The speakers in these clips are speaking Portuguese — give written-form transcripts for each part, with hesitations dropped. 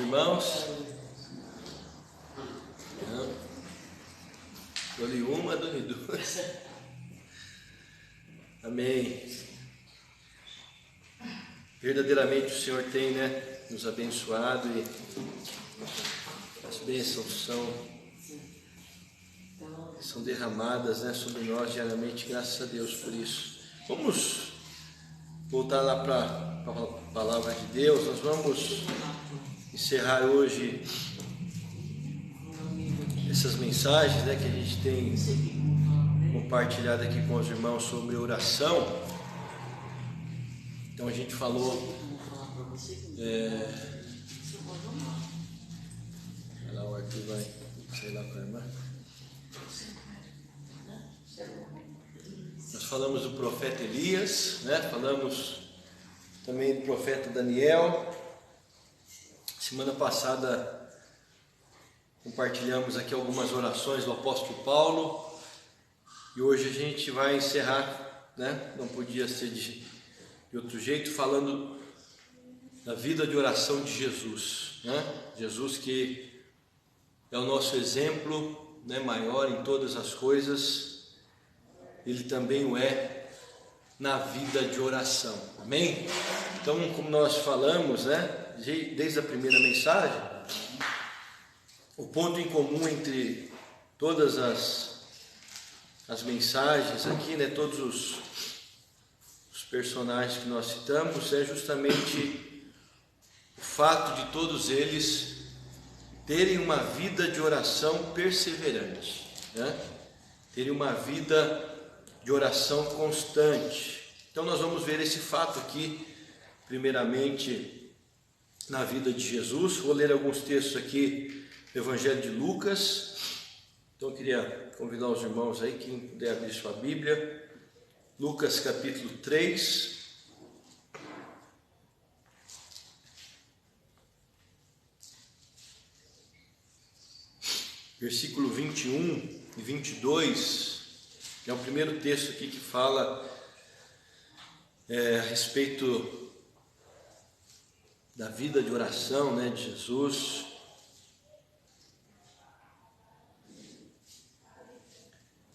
irmãos? Não. Dou-lhe uma, dou-lhe duas. Amém. Verdadeiramente o Senhor tem, nos abençoado e as bênçãos são derramadas, sobre nós diariamente, graças a Deus por isso. Vamos voltar lá para a palavra de Deus. Nós vamos encerrar hoje essas mensagens, que a gente tem compartilhado aqui com os irmãos sobre oração. Então a gente falou lá o Arthur vai, sei lá para a irmã. Nós falamos do profeta Elias, falamos também do profeta Daniel. Semana passada compartilhamos aqui algumas orações do apóstolo Paulo e hoje a gente vai encerrar, não podia ser de outro jeito, falando da vida de oração de Jesus, Jesus que é o nosso exemplo, maior em todas as coisas, ele também o é na vida de oração, amém? Então, como nós falamos, desde a primeira mensagem, o ponto em comum entre todas as mensagens aqui, todos os personagens que nós citamos, é justamente o fato de todos eles terem uma vida de oração perseverante, terem uma vida de oração constante. Então nós vamos ver esse fato aqui, primeiramente na vida de Jesus. Vou ler alguns textos aqui do Evangelho de Lucas. Então eu queria convidar os irmãos aí, quem puder abrir sua Bíblia, Lucas capítulo 3, versículo 21 e 22, que é o primeiro texto aqui que fala a respeito da vida de oração, de Jesus.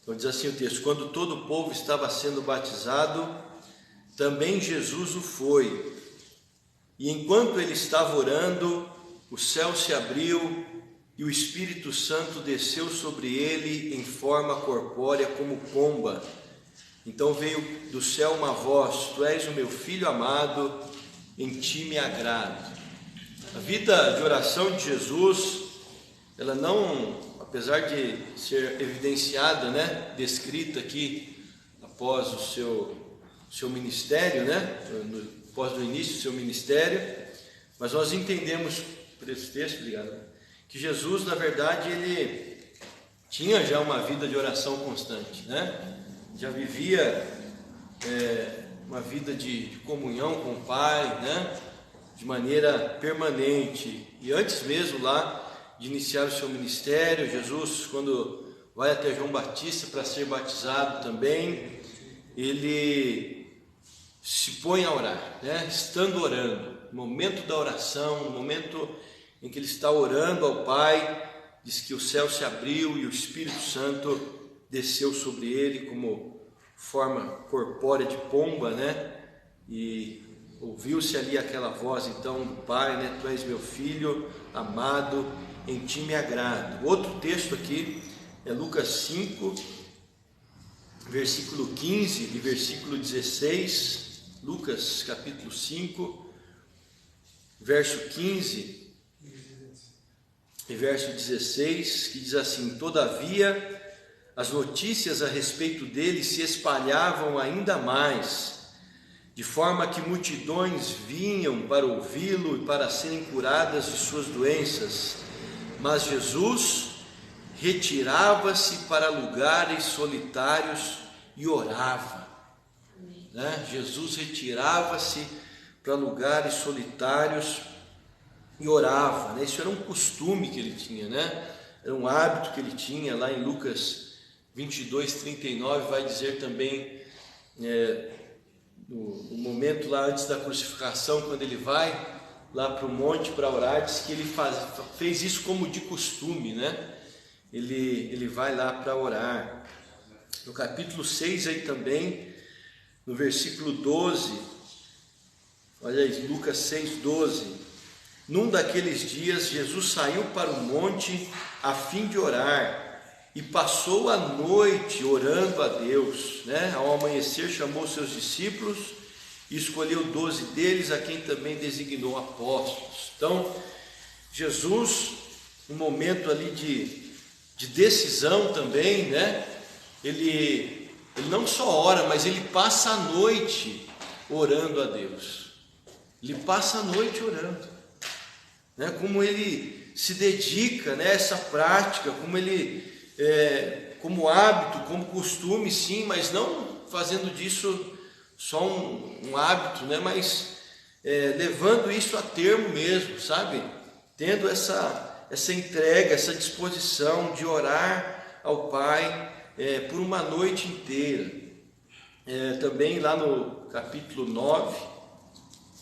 Então diz assim o texto: quando todo o povo estava sendo batizado, também Jesus o foi. E enquanto ele estava orando, o céu se abriu e o Espírito Santo desceu sobre ele em forma corpórea como pomba. Então veio do céu uma voz: tu és o meu filho amado, em ti me agrado. A vida de oração de Jesus, ela não, apesar de ser evidenciada, descrita aqui após o seu ministério, após o início do seu ministério, mas nós entendemos por esse texto, que Jesus, na verdade, ele tinha já uma vida de oração constante, já vivia uma vida de comunhão com o Pai, de maneira permanente. E antes mesmo lá de iniciar o seu ministério, Jesus, quando vai até João Batista para ser batizado também, ele se põe a orar, estando orando, no momento da oração, no momento em que ele está orando ao Pai, diz que o céu se abriu e o Espírito Santo desceu sobre ele como forma corpórea de pomba, e ouviu-se ali aquela voz então do Pai, tu és meu filho amado, em ti me agrado. Outro texto aqui é Lucas 5, versículo 15 e versículo 16, Lucas capítulo 5, verso 15 e verso 16, que diz assim: todavia as notícias a respeito dele se espalhavam ainda mais, de forma que multidões vinham para ouvi-lo e para serem curadas de suas doenças. Mas Jesus retirava-se para lugares solitários e orava. Jesus retirava-se para lugares solitários e orava. Isso era um costume que ele tinha, era um hábito que ele tinha. Lá em Lucas 22:39 vai dizer também, no momento lá antes da crucificação, quando ele vai lá para o monte para orar, diz que ele fez isso como de costume, né? Ele vai lá para orar. No capítulo 6 aí também, no versículo 12, olha aí, Lucas 6:12. Num daqueles dias, Jesus saiu para o monte a fim de orar e passou a noite orando a Deus, né? Ao amanhecer chamou seus discípulos e escolheu 12 deles, a quem também designou apóstolos. Então, Jesus, um momento ali de decisão também, né? Ele não só ora, mas ele passa a noite orando a Deus. Ele passa a noite orando, né? Como ele se dedica, né, a essa prática, como ele, como hábito, como costume, sim, mas não fazendo disso só um hábito, né? Mas levando isso a termo mesmo, sabe? Tendo essa entrega, essa disposição de orar ao Pai por uma noite inteira. Também lá no capítulo 9,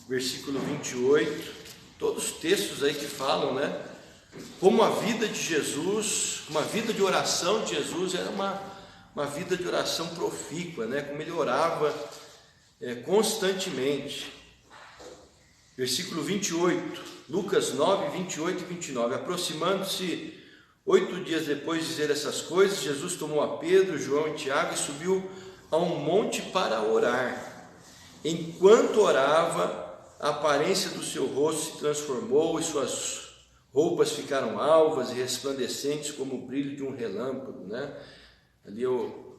versículo 28, todos os textos aí que falam, né? Como a vida de Jesus, uma vida de oração de Jesus era uma vida de oração profícua, né? Como ele orava constantemente. Versículo 28, Lucas 9, 28 e 29. Aproximando-se 8 dias depois de dizer essas coisas, Jesus tomou a Pedro, João e Tiago e subiu a um monte para orar. Enquanto orava, a aparência do seu rosto se transformou e suas roupas ficaram alvas e resplandecentes como o brilho de um relâmpago, né? Ali é o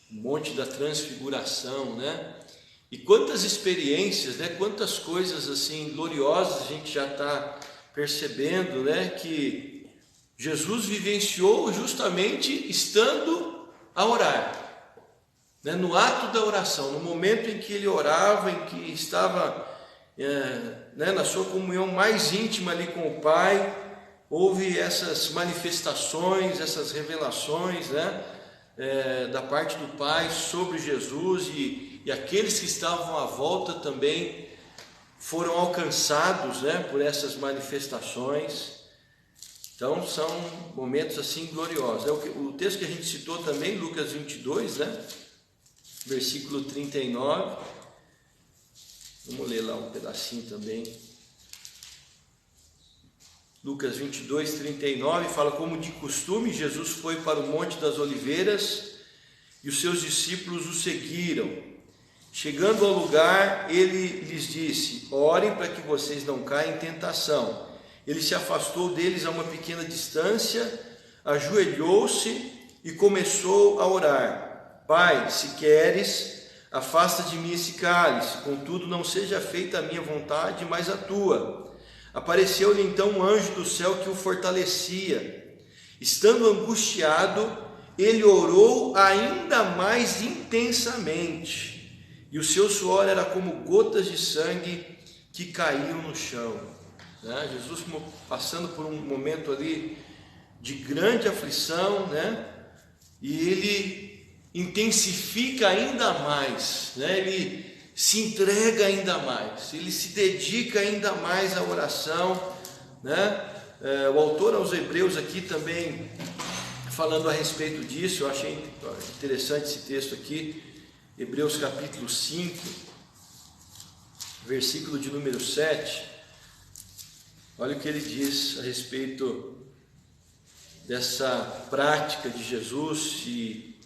monte da transfiguração, né? E quantas experiências, né? Quantas coisas assim gloriosas a gente já está percebendo, né? Que Jesus vivenciou justamente estando a orar, né? No ato da oração, no momento em que ele orava, em que estava na sua comunhão mais íntima ali com o Pai, houve essas manifestações, essas revelações, né? Da parte do Pai sobre Jesus, e aqueles que estavam à volta também foram alcançados, né, por essas manifestações. Então são momentos assim gloriosos. O texto que a gente citou também, Lucas 22, né, versículo 39, vamos ler lá um pedacinho também. Lucas 22, 39, fala: como de costume, Jesus foi para o Monte das Oliveiras e os seus discípulos o seguiram. Chegando ao lugar, ele lhes disse: orem para que vocês não caiam em tentação. Ele se afastou deles a uma pequena distância, ajoelhou-se e começou a orar: Pai, se queres, afasta de mim esse cálice, contudo não seja feita a minha vontade, mas a tua. Apareceu-lhe então um anjo do céu que o fortalecia. Estando angustiado, ele orou ainda mais intensamente, e o seu suor era como gotas de sangue que caíam no chão. Jesus passando por um momento ali de grande aflição, né? E ele intensifica ainda mais, né? Ele se entrega ainda mais, ele se dedica ainda mais à oração, né? O autor aos Hebreus aqui também falando a respeito disso, eu achei interessante esse texto aqui, Hebreus capítulo 5, versículo de número 7, olha o que ele diz a respeito dessa prática de Jesus e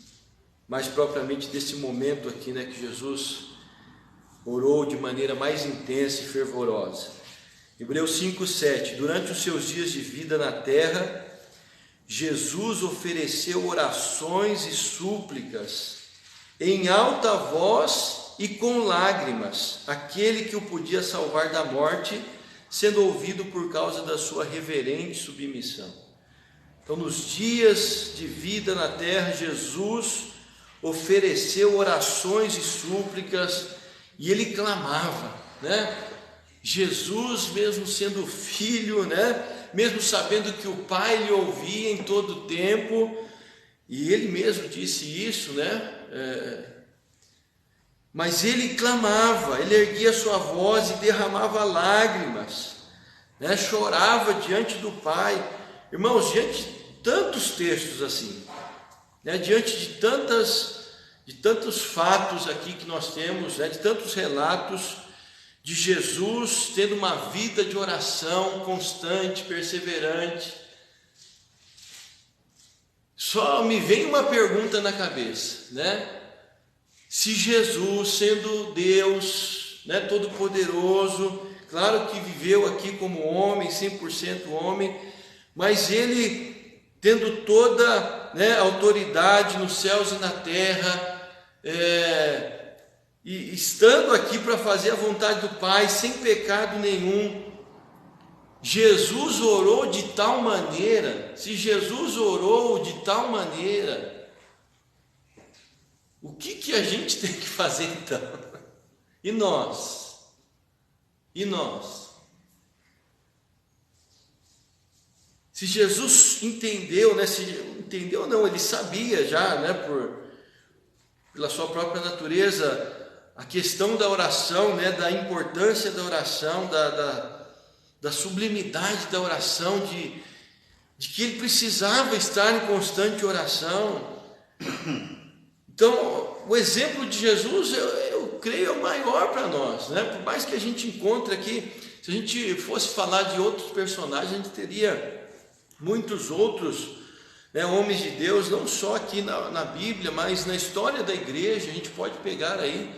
mais propriamente desse momento aqui, né, que Jesus orou de maneira mais intensa e fervorosa. Hebreus 5:7. Durante os seus dias de vida na terra, Jesus ofereceu orações e súplicas em alta voz e com lágrimas àquele que o podia salvar da morte, sendo ouvido por causa da sua reverente submissão. Então, nos dias de vida na terra, Jesus ofereceu orações e súplicas e ele clamava, né? Jesus, mesmo sendo filho, né? Mesmo sabendo que o Pai lhe ouvia em todo o tempo, e ele mesmo disse isso, né? Mas ele clamava, ele erguia sua voz e derramava lágrimas, né? Chorava diante do Pai. Irmãos, diante de tantos textos assim, né? Diante de tantos fatos aqui que nós temos, né? De tantos relatos de Jesus tendo uma vida de oração constante, perseverante, só me vem uma pergunta na cabeça, né? Se Jesus, sendo Deus, né, todo-poderoso, claro que viveu aqui como homem, 100% homem, mas ele tendo toda, né, autoridade nos céus e na terra, e estando aqui para fazer a vontade do Pai, sem pecado nenhum, Jesus orou de tal maneira. Se Jesus orou de tal maneira, o que a gente tem que fazer então? E nós? E nós? Se Jesus entendeu, né? Se entendeu não, ele sabia já, né? Pela sua própria natureza, a questão da oração, né? Da importância da oração, da sublimidade da oração, de que ele precisava estar em constante oração. Então, o exemplo de Jesus, eu creio, é o maior para nós, né? Por mais que a gente encontre aqui, se a gente fosse falar de outros personagens, a gente teria muitos outros, né, homens de Deus, não só aqui na Bíblia, mas na história da igreja. A gente pode pegar aí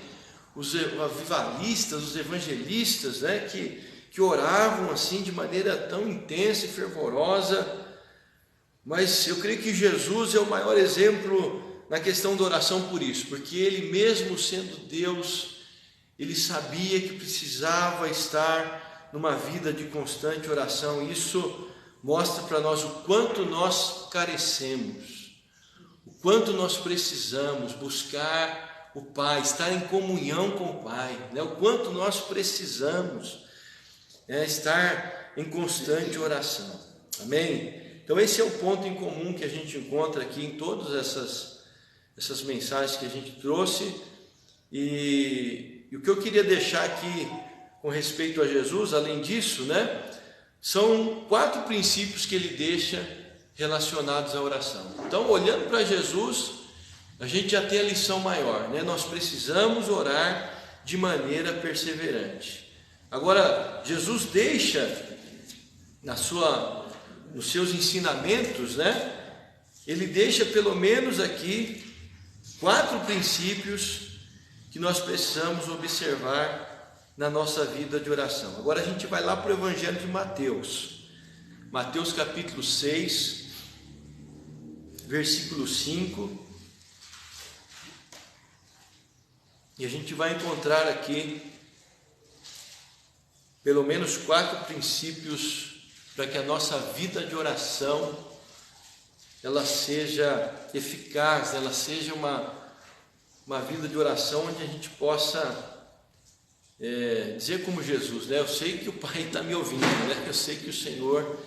os avivalistas, os evangelistas, né, que oravam assim de maneira tão intensa e fervorosa. Mas eu creio que Jesus é o maior exemplo na questão da oração por isso, porque ele mesmo sendo Deus, ele sabia que precisava estar numa vida de constante oração. Isso mostra para nós o quanto nós carecemos, o quanto nós precisamos buscar o Pai, estar em comunhão com o Pai, né? O quanto nós precisamos estar em constante oração. Amém? Então esse é o ponto em comum que a gente encontra aqui em todas essas mensagens que a gente trouxe. E o que eu queria deixar aqui com respeito a Jesus, além disso, né, são 4 princípios que ele deixa relacionados à oração. Então, olhando para Jesus, a gente já tem a lição maior, né? Nós precisamos orar de maneira perseverante. Agora, Jesus deixa nos seus ensinamentos, né? Ele deixa pelo menos aqui 4 princípios que nós precisamos observar na nossa vida de oração. Agora a gente vai lá para o Evangelho de Mateus. Mateus capítulo 6, versículo 5. E a gente vai encontrar aqui pelo menos 4 princípios para que a nossa vida de oração ela seja eficaz, ela seja uma vida de oração onde a gente possa dizer como Jesus, né? Eu sei que o Pai está me ouvindo, né? Eu sei que o Senhor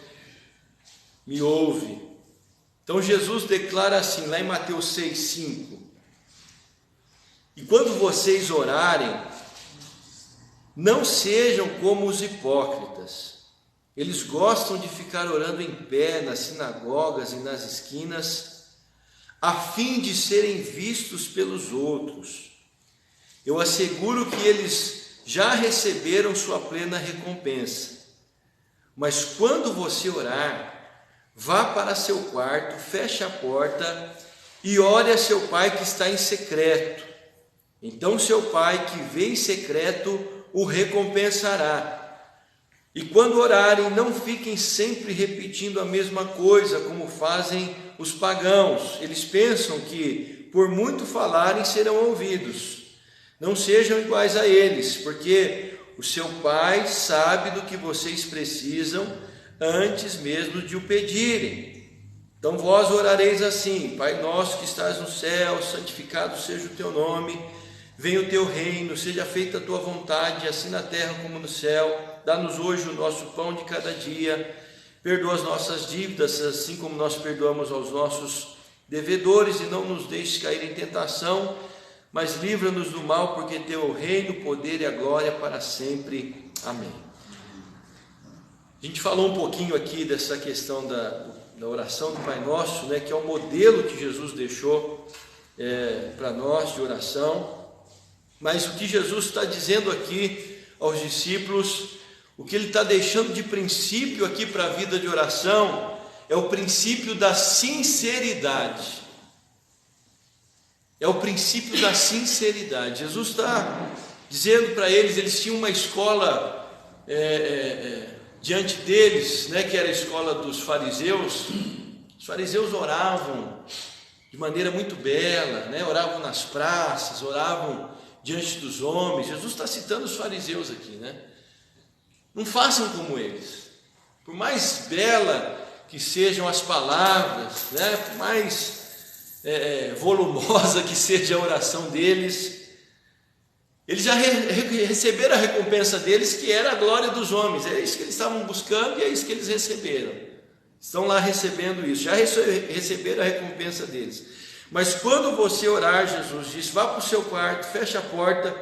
me ouve. Então Jesus declara assim, lá em Mateus 6,5: e quando vocês orarem, não sejam como os hipócritas. Eles gostam de ficar orando em pé nas sinagogas e nas esquinas, a fim de serem vistos pelos outros. Eu asseguro que eles já receberam sua plena recompensa. Mas quando você orar, vá para seu quarto, feche a porta e ore a seu pai que está em secreto. Então seu pai que vê em secreto o recompensará. E quando orarem, não fiquem sempre repetindo a mesma coisa, como fazem os pagãos. Eles pensam que, por muito falarem, serão ouvidos. Não sejam iguais a eles, porque o seu Pai sabe do que vocês precisam antes mesmo de o pedirem. Então vós orareis assim: Pai nosso que estás no céu, santificado seja o teu nome, venha o teu reino, seja feita a tua vontade, assim na terra como no céu. Dá-nos hoje o nosso pão de cada dia, perdoa as nossas dívidas, assim como nós perdoamos aos nossos devedores, e não nos deixes cair em tentação, mas livra-nos do mal, porque teu é o reino, o poder e a glória para sempre. Amém. A gente falou um pouquinho aqui dessa questão da oração do Pai Nosso, né, que é o modelo que Jesus deixou para nós de oração. Mas o que Jesus está dizendo aqui aos discípulos, o que ele está deixando de princípio aqui para a vida de oração, é o princípio da sinceridade. É o princípio da sinceridade. Jesus está dizendo para eles tinham uma escola diante deles, né, que era a escola dos fariseus. Os fariseus oravam de maneira muito bela, né, oravam nas praças, oravam diante dos homens. Jesus está citando os fariseus aqui, né? Não façam como eles. Por mais bela que sejam as palavras, né, por mais volumosa que seja a oração deles, eles já receberam a recompensa deles, que era a glória dos homens. É isso que eles estavam buscando e é isso que eles receberam. Estão lá recebendo isso, já receberam a recompensa deles. Mas quando você orar, Jesus diz, vá para o seu quarto, fecha a porta,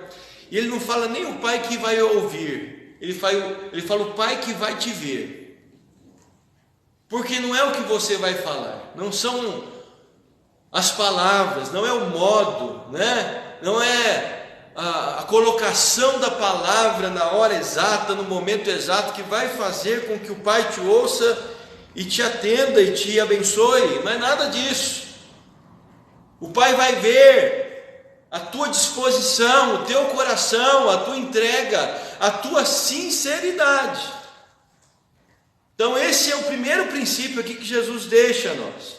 e ele não fala nem o Pai que vai ouvir, ele fala o Pai que vai te ver. Porque não é o que você vai falar, não são as palavras, não é o modo, né? Não é a colocação da palavra na hora exata, no momento exato, que vai fazer com que o Pai te ouça e te atenda e te abençoe. Não é nada disso. O Pai vai ver a tua disposição, o teu coração, a tua entrega, a tua sinceridade. Então esse é o primeiro princípio aqui que Jesus deixa a nós.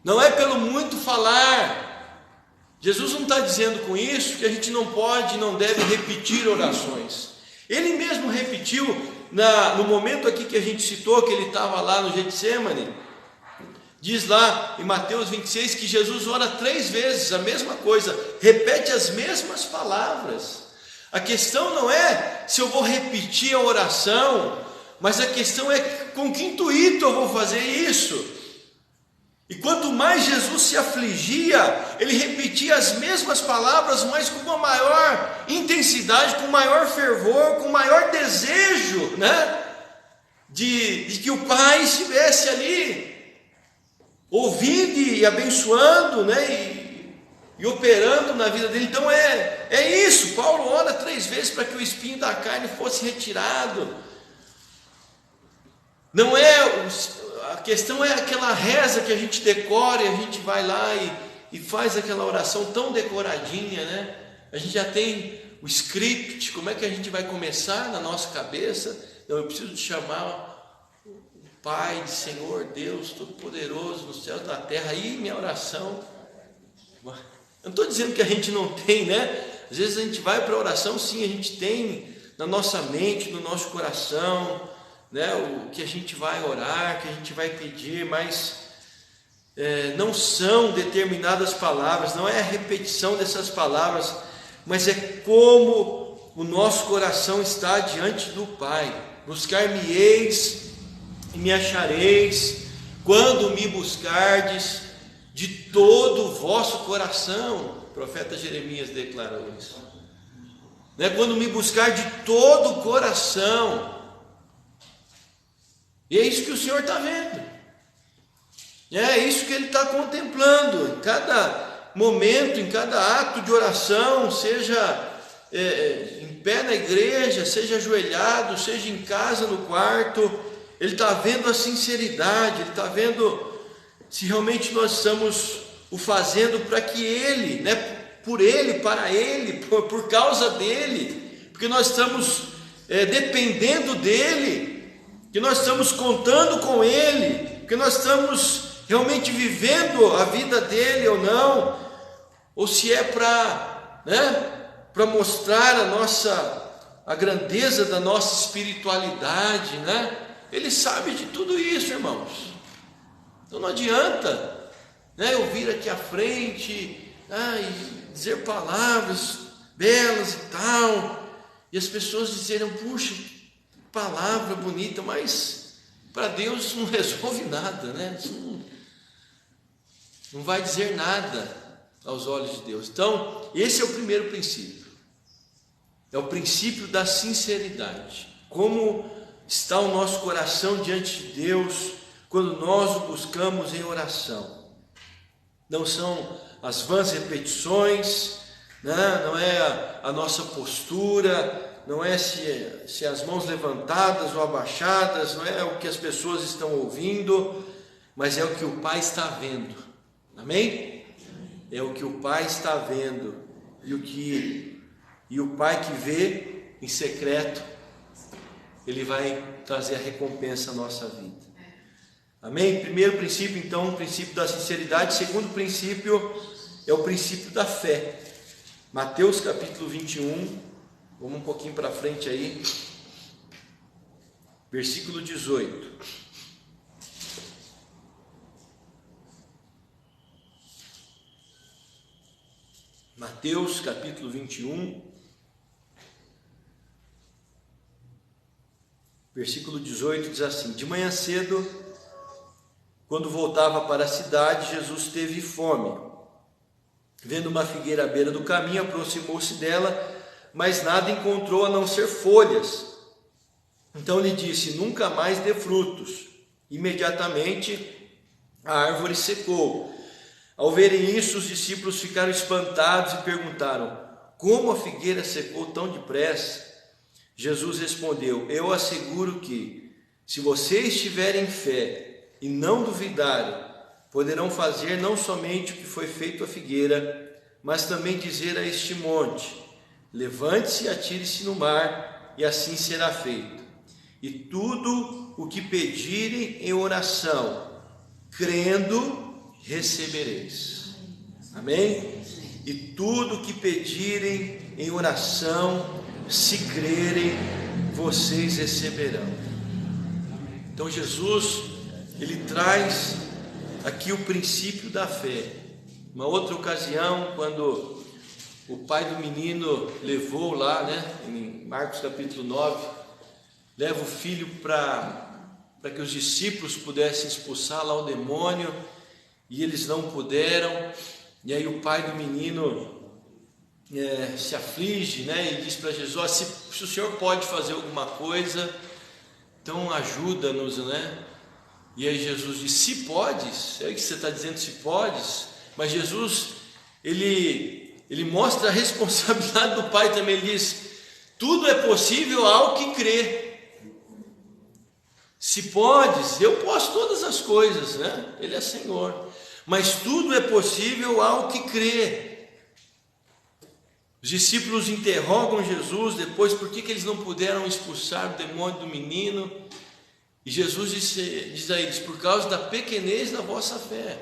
Não é pelo muito falar. Jesus não está dizendo com isso que a gente não pode, não deve repetir orações. Ele mesmo repetiu no momento aqui que a gente citou, que ele estava lá no Getsemane. Diz lá em Mateus 26 que Jesus ora 3 vezes a mesma coisa, repete as mesmas palavras. A questão não é se eu vou repetir a oração, mas a questão é com que intuito eu vou fazer isso. E quanto mais Jesus se afligia, ele repetia as mesmas palavras, mas com uma maior intensidade, com maior fervor, com maior desejo, né? De que o Pai estivesse ali, ouvindo e abençoando, né? E operando na vida dele. Então é isso. Paulo ora 3 vezes para que o espinho da carne fosse retirado. Não é a questão, é aquela reza que a gente decora e a gente vai lá e faz aquela oração tão decoradinha, né? A gente já tem o script, como é que a gente vai começar na nossa cabeça. Então eu preciso de chamar o Pai, de Senhor Deus Todo-Poderoso nos céus e na terra. Aí minha oração, eu não estou dizendo que a gente não tem, né? Às vezes a gente vai para a oração, sim, a gente tem na nossa mente, no nosso coração, né, o que a gente vai orar, que a gente vai pedir, mas não são determinadas palavras, não é a repetição dessas palavras, mas é como o nosso coração está diante do Pai. Buscar-me-eis e me achareis, quando me buscardes de todo o vosso coração. O profeta Jeremias declarou isso, né? Quando me buscar de todo o coração. E é isso que o Senhor está vendo, é isso que Ele está contemplando, em cada momento, em cada ato de oração, seja em pé na igreja, seja ajoelhado, seja em casa, no quarto. Ele está vendo a sinceridade, Ele está vendo se realmente nós estamos o fazendo para que Ele, né, por Ele, para Ele, por causa dEle, porque nós estamos dependendo dEle, que nós estamos contando com Ele, que nós estamos realmente vivendo a vida dEle ou não, ou se é para mostrar a grandeza da nossa espiritualidade, né? Ele sabe de tudo isso, irmãos. Então não adianta, né, eu vir aqui à frente e dizer palavras belas e tal, e as pessoas dizerem, puxa, palavra bonita, mas para Deus isso não resolve nada, né? Isso não vai dizer nada aos olhos de Deus. Então, esse é o primeiro princípio. É o princípio da sinceridade. Como está o nosso coração diante de Deus quando nós o buscamos em oração. Não são as vãs repetições, né? Não é a nossa postura, não é se as mãos levantadas ou abaixadas, não é o que as pessoas estão ouvindo, mas é o que o Pai está vendo. Amém? É o que o Pai está vendo, e o Pai que vê em secreto, Ele vai trazer a recompensa à nossa vida. Amém? Primeiro princípio, então, o princípio da sinceridade. Segundo princípio é o princípio da fé. Mateus capítulo 21, vamos um pouquinho para frente aí, versículo 18. Mateus capítulo 21, versículo 18 diz assim: de manhã cedo, quando voltava para a cidade, Jesus teve fome. Vendo uma figueira à beira do caminho, aproximou-se dela, mas nada encontrou a não ser folhas. Então lhe disse: nunca mais dê frutos. Imediatamente a árvore secou. Ao verem isso, os discípulos ficaram espantados e perguntaram: como a figueira secou tão depressa? Jesus respondeu: eu asseguro que, se vocês tiverem fé e não duvidarem, poderão fazer não somente o que foi feito à figueira, mas também dizer a este monte: levante-se e atire-se no mar, e assim será feito. E tudo o que pedirem em oração, crendo, recebereis. Amém? E tudo o que pedirem em oração, se crerem, vocês receberão. Então Jesus, Ele traz aqui o princípio da fé. Uma outra ocasião, quando o pai do menino levou lá, em Marcos capítulo 9, leva o filho para que os discípulos pudessem expulsar lá o demônio, e eles não puderam, e aí o pai do menino se aflige, e diz para Jesus: se o Senhor pode fazer alguma coisa, então ajuda-nos, E aí Jesus diz: se podes, é o que você está dizendo, se podes. Mas Jesus, ele mostra a responsabilidade do Pai também. Ele diz: tudo é possível ao que crê. Se podes, eu posso todas as coisas, Ele é Senhor. Mas tudo é possível ao que crê. Os discípulos interrogam Jesus depois por que eles não puderam expulsar o demônio do menino. E Jesus diz a eles: por causa da pequenez da vossa fé.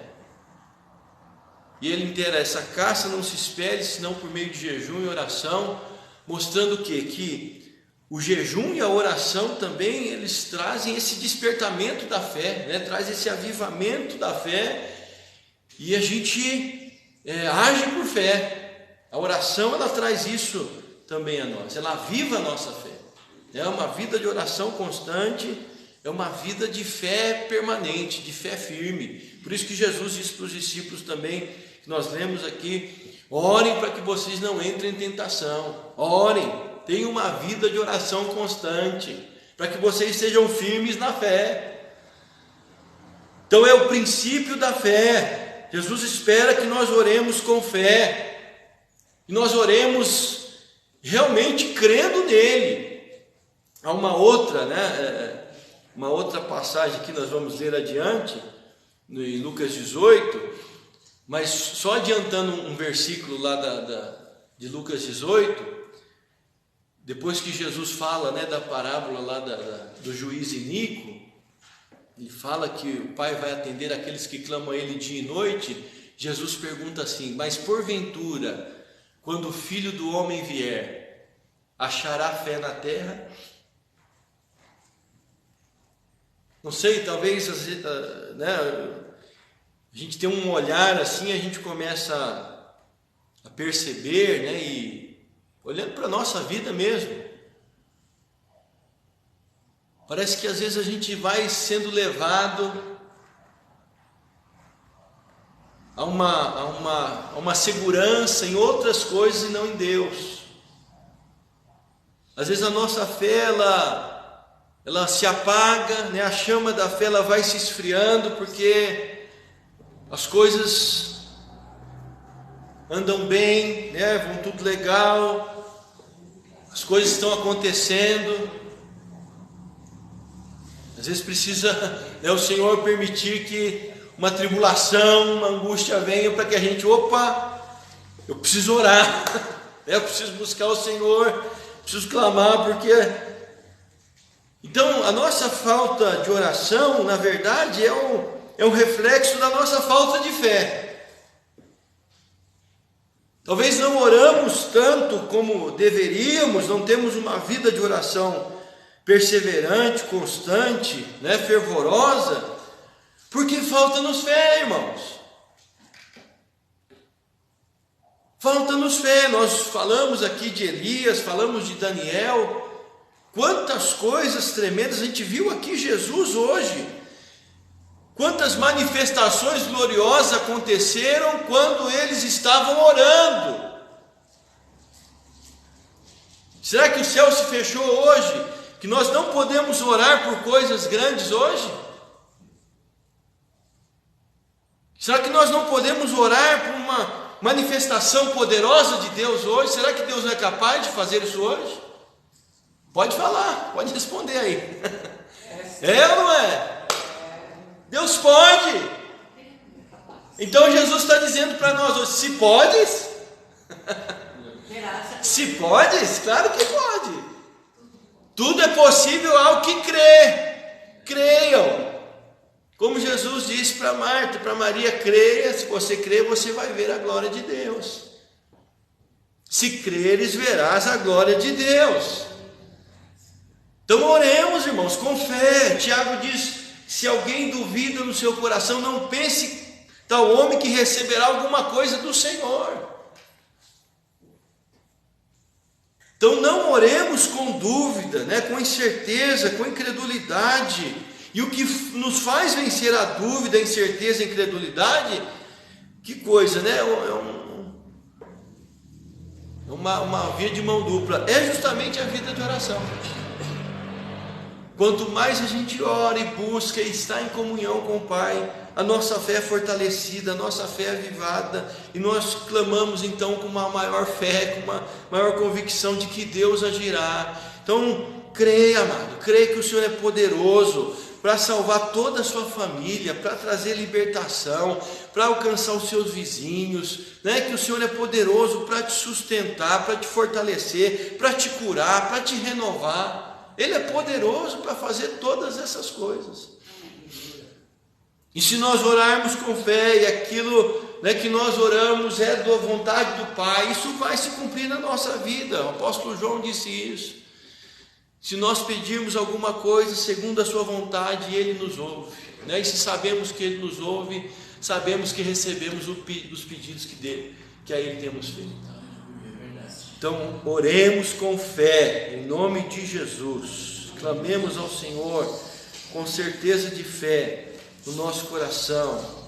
E ele inteira: essa caça não se espere senão por meio de jejum e oração, mostrando o quê? Que o jejum e a oração também, eles trazem esse despertamento da fé, traz esse avivamento da fé, e a gente age por fé. A oração, ela traz isso também a nós, ela aviva a nossa fé. É uma vida de oração constante, é uma vida de fé permanente, de fé firme. Por isso que Jesus disse para os discípulos também, que nós lemos aqui: orem para que vocês não entrem em tentação. Orem, tenham uma vida de oração constante, para que vocês sejam firmes na fé. Então é o princípio da fé. Jesus espera que nós oremos com fé, e nós oremos realmente crendo nele. Há uma outra passagem que nós vamos ler adiante, em Lucas 18, mas só adiantando um versículo lá de Lucas 18, depois que Jesus fala da parábola lá do juiz iníquo, ele fala que o Pai vai atender aqueles que clamam a Ele dia e noite. Jesus pergunta assim: mas porventura, quando o Filho do Homem vier, achará fé na terra? Não sei, talvez a gente tem um olhar assim, a gente começa a perceber, e olhando para a nossa vida mesmo, parece que às vezes a gente vai sendo levado a uma segurança em outras coisas e não em Deus. Às vezes a nossa fé, ela se apaga, né? A chama da fé ela vai se esfriando, porque as coisas andam bem, né? Vão tudo legal, as coisas estão acontecendo. Às vezes precisa, né, o Senhor permitir que uma tribulação, uma angústia venha para que a gente, eu preciso orar, eu preciso buscar o Senhor, preciso clamar, porque... Então a nossa falta de oração, na verdade, é um reflexo da nossa falta de fé. Talvez não oramos tanto como deveríamos, não temos uma vida de oração perseverante, constante, né, fervorosa, porque falta-nos fé, irmãos. Falta-nos fé. Nós falamos aqui de Elias, falamos de Daniel, quantas coisas tremendas a gente viu aqui Jesus hoje, quantas manifestações gloriosas aconteceram quando eles estavam orando. Será que o céu se fechou hoje? Que nós não podemos orar por coisas grandes hoje? Será que nós não podemos orar por uma manifestação poderosa de Deus hoje? Será que Deus não é capaz de fazer isso hoje? Pode falar, pode responder aí. É ou não é? Deus pode. Então Jesus está dizendo para nós hoje, se podes? Se podes? Claro que pode. Tudo é possível ao que crê. Creiam. Como Jesus disse para Marta, para Maria, creia. Se você crer, você vai ver a glória de Deus. Se creres, verás a glória de Deus. Então oremos, irmãos, com fé. Tiago diz, se alguém duvida no seu coração, não pense tal homem que receberá alguma coisa do Senhor. Então não oremos com dúvida, né, com incerteza, com incredulidade. E o que nos faz vencer a dúvida, a incerteza, a incredulidade, que coisa, né? Uma via de mão dupla, é justamente a vida de oração. Quanto mais a gente ora e busca e está em comunhão com o Pai, a nossa fé é fortalecida, a nossa fé é avivada, e nós clamamos então com uma maior fé, com uma maior convicção de que Deus agirá. Então creia, amado, creia que o Senhor é poderoso para salvar toda a sua família, para trazer libertação, para alcançar os seus vizinhos, né? Que o Senhor é poderoso para te sustentar, para te fortalecer, para te curar, para te renovar. Ele é poderoso para fazer todas essas coisas. E se nós orarmos com fé, e aquilo, né, que nós oramos é da vontade do Pai, isso vai se cumprir na nossa vida. O apóstolo João disse isso. Se nós pedirmos alguma coisa segundo a sua vontade, Ele nos ouve, né? E se sabemos que Ele nos ouve, sabemos que recebemos os pedidos que a Ele temos feito. Então oremos com fé, em nome de Jesus, clamemos ao Senhor com certeza de fé no nosso coração,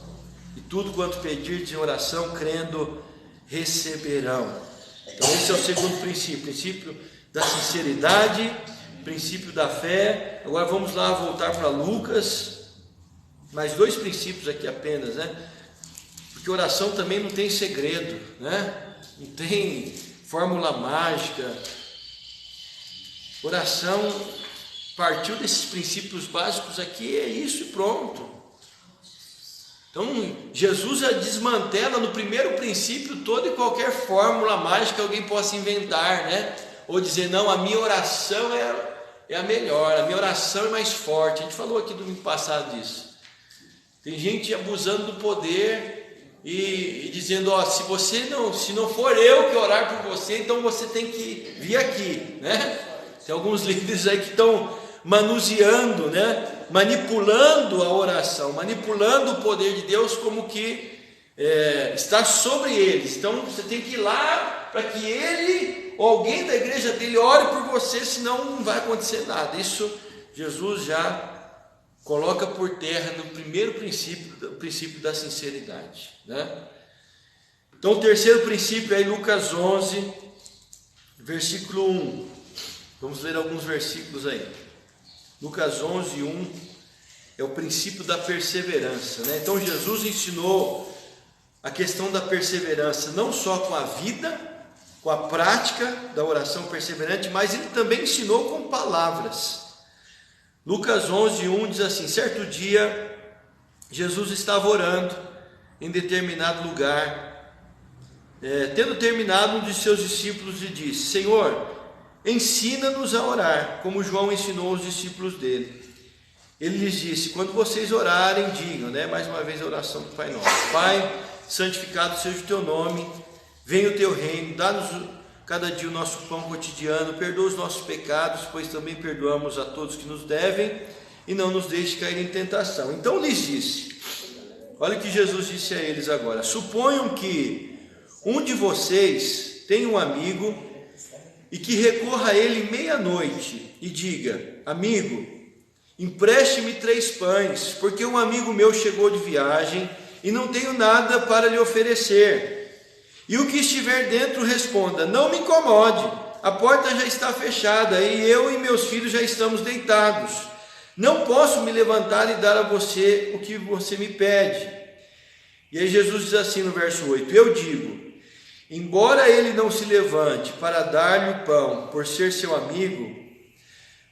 e tudo quanto pedirdes em oração, crendo, receberão. Então esse é o segundo princípio, princípio da sinceridade, princípio da fé. Agora vamos lá voltar para Lucas, mais dois princípios aqui apenas, né? Porque oração também não tem segredo, né? Não tem fórmula mágica. Oração partiu desses princípios básicos aqui, é isso e pronto. Então Jesus já desmantela no primeiro princípio toda e qualquer fórmula mágica que alguém possa inventar, né? Ou dizer, não, a minha oração é a melhor, a minha oração é mais forte. A gente falou aqui domingo passado disso. Tem gente abusando do poder e dizendo, se não for eu que orar por você, então você tem que vir aqui, né? Tem alguns líderes aí que estão manuseando, né? Manipulando a oração, manipulando o poder de Deus como que está sobre eles. Então você tem que ir lá para que ele ou alguém da igreja dele ore por você, senão não vai acontecer nada. Isso Jesus já coloca por terra no primeiro princípio, o princípio da sinceridade, né? Então o terceiro princípio é em Lucas 11, versículo 1. Vamos ler alguns versículos aí. Lucas 11:1 é o princípio da perseverança, né? Então Jesus ensinou a questão da perseverança, não só com a vida, com a prática da oração perseverante, mas ele também ensinou com palavras. Lucas 11:1 diz assim: certo dia, Jesus estava orando em determinado lugar, tendo terminado, um de seus discípulos lhe disse: Senhor, ensina-nos a orar, como João ensinou os discípulos dele. Ele lhes disse: quando vocês orarem, digam, mais uma vez a oração do Pai Nosso: Pai, santificado seja o teu nome, venha o teu reino, dá-nos cada dia o nosso pão cotidiano, perdoa os nossos pecados, pois também perdoamos a todos que nos devem, e não nos deixe cair em tentação. Então lhes disse, olha o que Jesus disse a eles agora: suponham que um de vocês tem um amigo e que recorra a ele meia-noite e diga: amigo, empreste-me 3 pães, porque um amigo meu chegou de viagem e não tenho nada para lhe oferecer. E o que estiver dentro responda: não me incomode, a porta já está fechada e eu e meus filhos já estamos deitados. Não posso me levantar e dar a você o que você me pede. E aí Jesus diz assim no verso 8: eu digo, embora ele não se levante para dar-lhe o pão por ser seu amigo,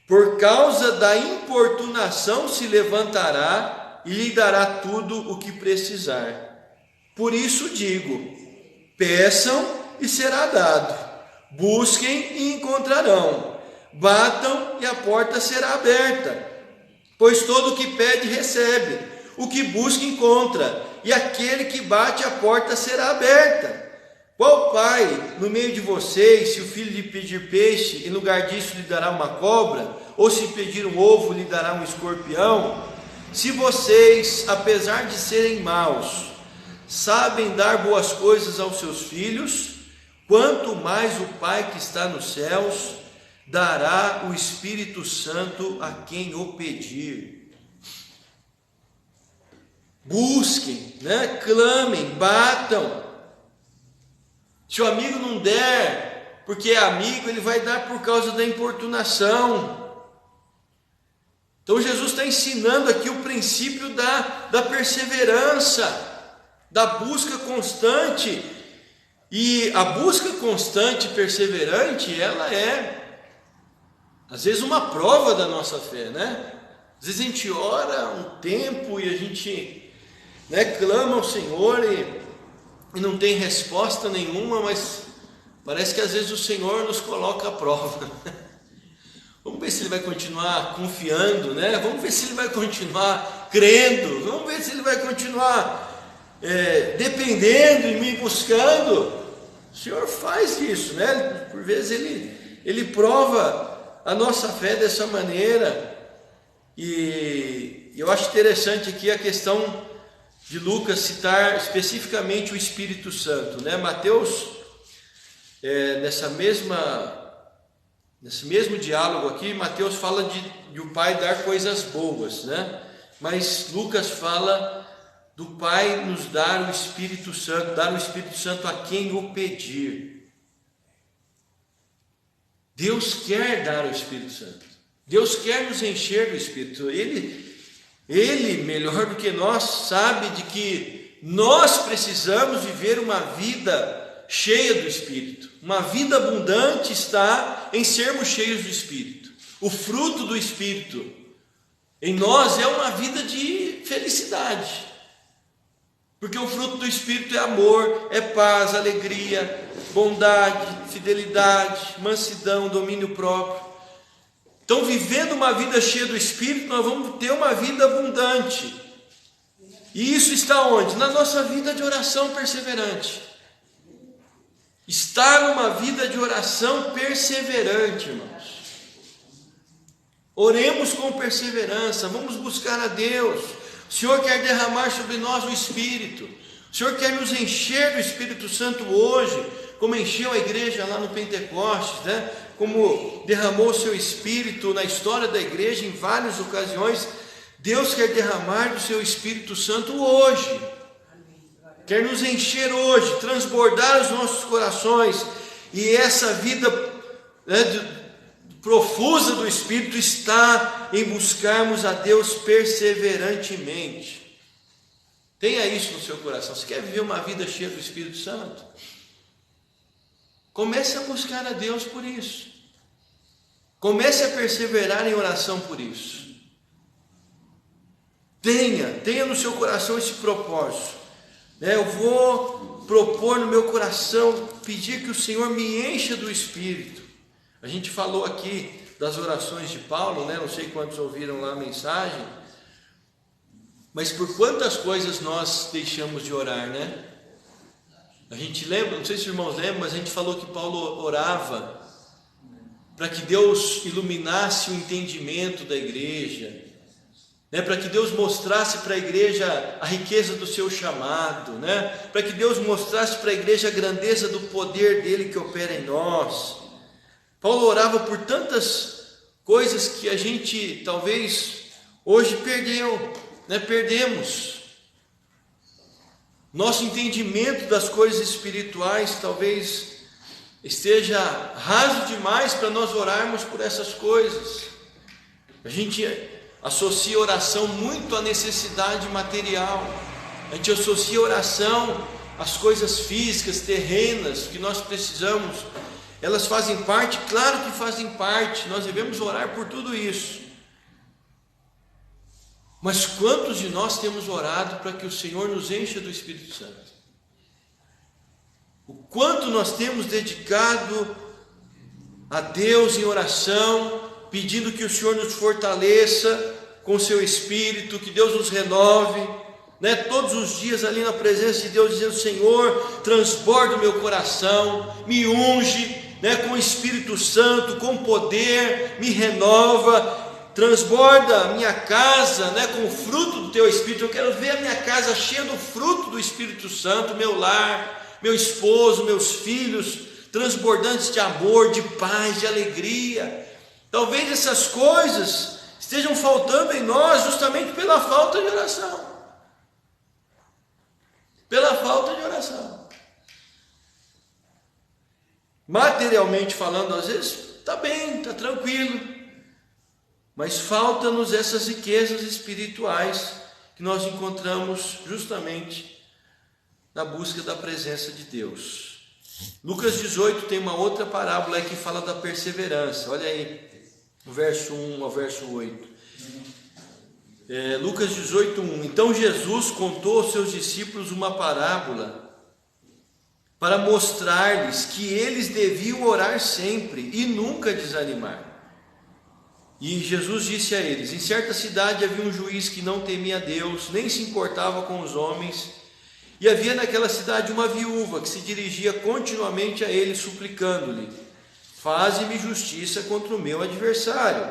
por causa da importunação se levantará e lhe dará tudo o que precisar. Por isso digo: peçam e será dado, busquem e encontrarão, batam e a porta será aberta. Pois todo o que pede recebe, o que busca encontra, e aquele que bate a porta será aberta. Qual pai no meio de vocês, se o filho lhe pedir peixe, em lugar disso lhe dará uma cobra? Ou se pedir um ovo, lhe dará um escorpião? Se vocês, apesar de serem maus, sabem dar boas coisas aos seus filhos, quanto mais o Pai que está nos céus dará o Espírito Santo a quem o pedir. Busquem, clamem, batam. Se o amigo não der, porque é amigo, ele vai dar por causa da importunação. Então Jesus está ensinando aqui o princípio da perseverança, da busca constante. E a busca constante e perseverante, ela é, às vezes, uma prova da nossa fé, Às vezes a gente ora um tempo e a gente clama ao Senhor e não tem resposta nenhuma, mas parece que às vezes o Senhor nos coloca à prova. Vamos ver se ele vai continuar confiando, Vamos ver se ele vai continuar crendo, vamos ver se ele vai continuar dependendo e me buscando. O Senhor faz isso, Por vezes ele prova a nossa fé dessa maneira. E eu acho interessante aqui a questão de Lucas citar especificamente o Espírito Santo, Mateus, nesse mesmo diálogo aqui, Mateus fala de o Pai dar coisas boas, Mas Lucas fala do Pai nos dar o Espírito Santo, dar o Espírito Santo a quem o pedir. Deus quer dar o Espírito Santo, Deus quer nos encher do Espírito. Ele, melhor do que nós, sabe de que nós precisamos viver uma vida cheia do Espírito. Uma vida abundante está em sermos cheios do Espírito. O fruto do Espírito em nós é uma vida de felicidade. Porque o fruto do Espírito é amor, é paz, alegria, bondade, fidelidade, mansidão, domínio próprio. Então, vivendo uma vida cheia do Espírito, nós vamos ter uma vida abundante. E isso está onde? Na nossa vida de oração perseverante. Está numa vida de oração perseverante, irmãos. Oremos com perseverança, vamos buscar a Deus. O Senhor quer derramar sobre nós o Espírito. O Senhor quer nos encher do Espírito Santo hoje, como encheu a igreja lá no Pentecostes, Como derramou o seu Espírito na história da igreja em várias ocasiões. Deus quer derramar do seu Espírito Santo hoje. Quer nos encher hoje, transbordar os nossos corações. E essa vida profusa do Espírito está em buscarmos a Deus perseverantemente. Tenha isso no seu coração. Você quer viver uma vida cheia do Espírito Santo? Comece a buscar a Deus por isso. Comece a perseverar em oração por isso. Tenha no seu coração esse propósito. Eu vou propor no meu coração, pedir que o Senhor me encha do Espírito. A gente falou aqui das orações de Paulo, não sei quantos ouviram lá a mensagem, mas por quantas coisas nós deixamos de orar, A gente lembra, não sei se os irmãos lembram, mas a gente falou que Paulo orava para que Deus iluminasse o entendimento da igreja, para que Deus mostrasse para a igreja a riqueza do seu chamado, para que Deus mostrasse para a igreja a grandeza do poder dele que opera em nós. Paulo orava por tantas coisas que a gente talvez hoje perdemos. Nosso entendimento das coisas espirituais talvez esteja raso demais para nós orarmos por essas coisas. A gente associa oração muito à necessidade material. A gente associa oração às coisas físicas, terrenas que nós precisamos. Elas fazem parte? Claro que fazem parte. Nós devemos orar por tudo isso. Mas quantos de nós temos orado para que o Senhor nos encha do Espírito Santo? O quanto nós temos dedicado a Deus em oração, pedindo que o Senhor nos fortaleça com o seu Espírito, que Deus nos renove, todos os dias ali na presença de Deus, dizendo: Senhor, transborda o meu coração, me unge, com o Espírito Santo, com poder, me renova, transborda a minha casa, com o fruto do teu Espírito. Eu quero ver a minha casa cheia do fruto do Espírito Santo, meu lar, meu esposo, meus filhos, transbordantes de amor, de paz, de alegria. Talvez essas coisas estejam faltando em nós justamente pela falta de oração. Pela falta de oração. Materialmente falando, às vezes está bem, está tranquilo, mas falta-nos essas riquezas espirituais que nós encontramos justamente na busca da presença de Deus. Lucas 18 tem uma outra parábola que fala da perseverança. Olha aí, o verso 1 ao verso 8. Lucas 18, 1. Então Jesus contou aos seus discípulos uma parábola para mostrar-lhes que eles deviam orar sempre e nunca desanimar. E Jesus disse a eles: em certa cidade havia um juiz que não temia a Deus, nem se importava com os homens, e havia naquela cidade uma viúva que se dirigia continuamente a ele, suplicando-lhe: faze-me justiça contra o meu adversário.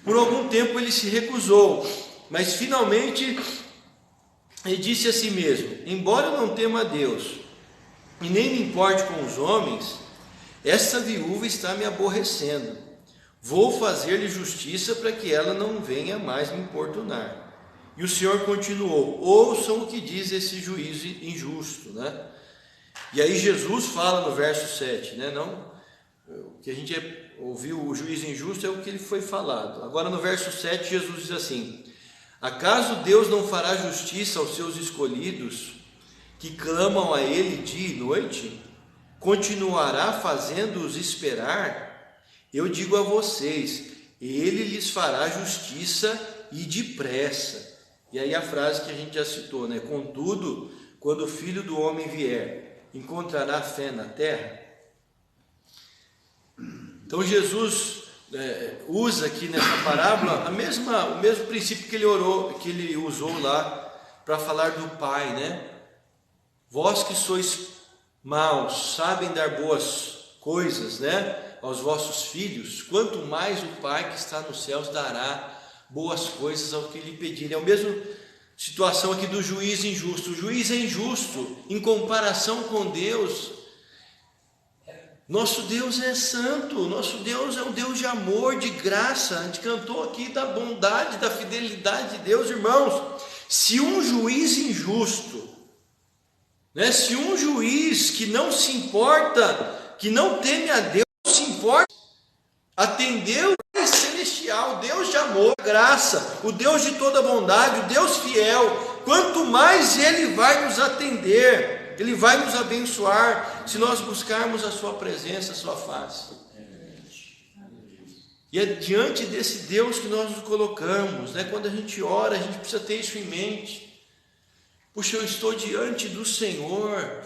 Por algum tempo ele se recusou, mas finalmente ele disse a si mesmo: embora eu não tema a Deus e nem me importe com os homens, essa viúva está me aborrecendo. Vou fazer-lhe justiça para que ela não venha mais me importunar. E o Senhor continuou: ouçam o que diz esse juiz injusto, E aí Jesus fala no verso 7, não, o que a gente ouviu, o juiz injusto é o que ele foi falado. Agora no verso 7 Jesus diz assim: acaso Deus não fará justiça aos seus escolhidos, que clamam a ele dia e noite? Continuará fazendo-os esperar? Eu digo a vocês, ele lhes fará justiça e depressa. E aí a frase que a gente já citou, contudo, quando o Filho do Homem vier, encontrará fé na terra? Então Jesus usa aqui nessa parábola o mesmo princípio que ele usou lá para falar do Pai, Vós que sois maus, sabem dar boas coisas, aos vossos filhos, quanto mais o Pai que está nos céus dará boas coisas ao que lhe pedirem. É a mesma situação aqui do juiz injusto. O juiz é injusto em comparação com Deus. Nosso Deus é santo, nosso Deus é um Deus de amor, de graça. A gente cantou aqui da bondade, da fidelidade de Deus, irmãos. Se um juiz injusto, se um juiz que não se importa, que não teme a Deus, se importa, atendeu o celestial, Deus de amor, graça, o Deus de toda bondade, o Deus fiel. Quanto mais Ele vai nos atender, Ele vai nos abençoar, se nós buscarmos a sua presença, a sua face. E é diante desse Deus que nós nos colocamos, né? Quando a gente ora, a gente precisa ter isso em mente. Puxa, eu estou diante do Senhor,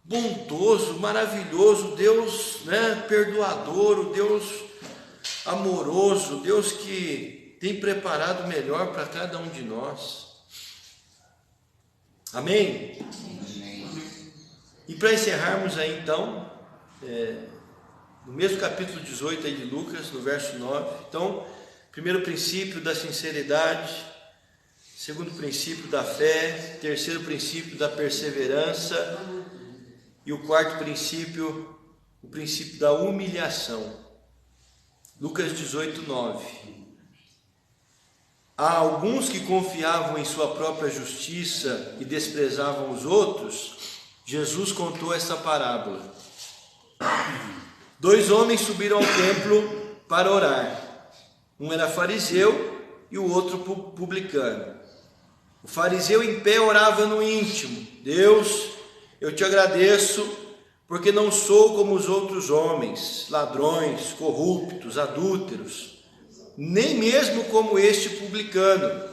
bondoso, maravilhoso, Deus, né, perdoador, o Deus amoroso, Deus que tem preparado o melhor para cada um de nós. Amém? E para encerrarmos aí então, no mesmo capítulo 18 aí de Lucas, no verso 9, então, primeiro princípio da sinceridade, segundo princípio da fé, terceiro princípio da perseverança e o quarto princípio, o princípio da humilhação. Lucas 18, 9. Há alguns que confiavam em sua própria justiça e desprezavam os outros. Jesus contou essa parábola. 2 homens subiram ao templo para orar. Um era fariseu e o outro publicano. O fariseu em pé orava no íntimo: Deus, eu te agradeço porque não sou como os outros homens, ladrões, corruptos, adúlteros, nem mesmo como este publicano.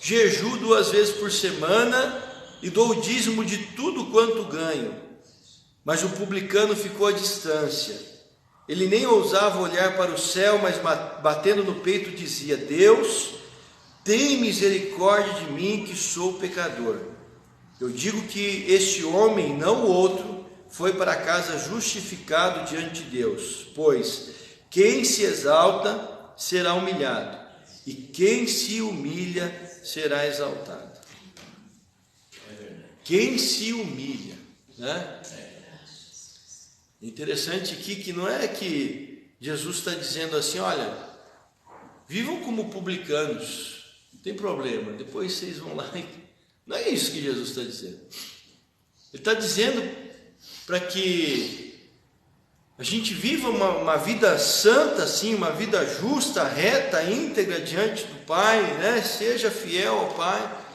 Jejuo 2 vezes por semana e dou o dízimo de tudo quanto ganho. Mas o publicano ficou à distância. Ele nem ousava olhar para o céu, mas batendo no peito dizia: Deus, tem misericórdia de mim, que sou pecador. Eu digo que este homem, não o outro, foi para casa justificado diante de Deus, pois quem se exalta será humilhado, e quem se humilha será exaltado. Quem se humilha, né? Interessante aqui que não é que Jesus está dizendo assim: olha, vivam como publicanos, não tem problema, depois vocês vão lá. Não é isso que Jesus está dizendo. Ele está dizendo para que a gente viva uma vida santa, assim, uma vida justa, reta, íntegra diante do Pai, né? Seja fiel ao Pai,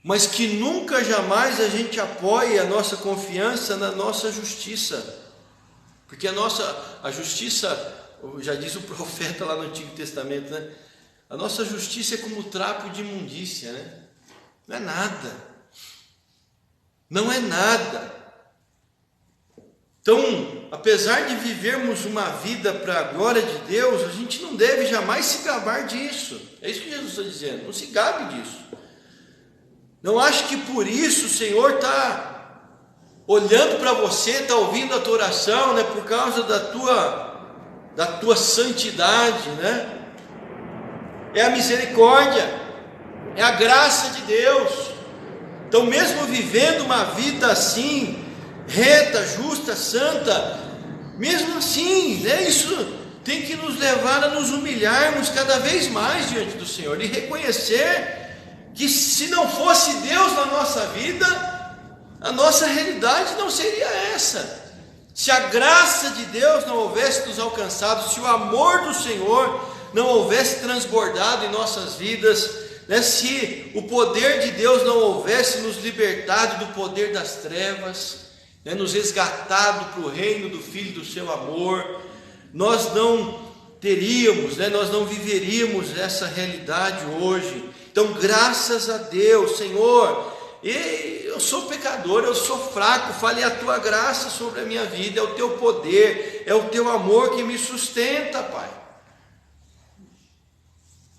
mas que nunca jamais a gente apoie a nossa confiança na nossa justiça, porque a justiça, já diz o profeta lá no Antigo Testamento, né? A nossa justiça é como trapo de imundícia, né? Não é nada, não é nada. Então, apesar de vivermos uma vida para a glória de Deus, a gente não deve jamais se gabar disso. É isso que Jesus está dizendo, não se gabe disso. Não ache que por isso o Senhor está olhando para você, está ouvindo a tua oração, né, por causa da tua santidade, né? É a misericórdia, é a graça de Deus. Então, mesmo vivendo uma vida assim, reta, justa, santa, mesmo assim, né, isso tem que nos levar a nos humilharmos cada vez mais diante do Senhor e reconhecer que se não fosse Deus na nossa vida, a nossa realidade não seria essa. Se a graça de Deus não houvesse nos alcançado, se o amor do Senhor não houvesse transbordado em nossas vidas, né, se o poder de Deus não houvesse nos libertado do poder das trevas, né, nos resgatado para o reino do Filho do seu amor, nós não teríamos, né, nós não viveríamos essa realidade hoje. Então, graças a Deus, Senhor, eu sou pecador, eu sou fraco, fale a tua graça sobre a minha vida, é o teu poder, é o teu amor que me sustenta, Pai.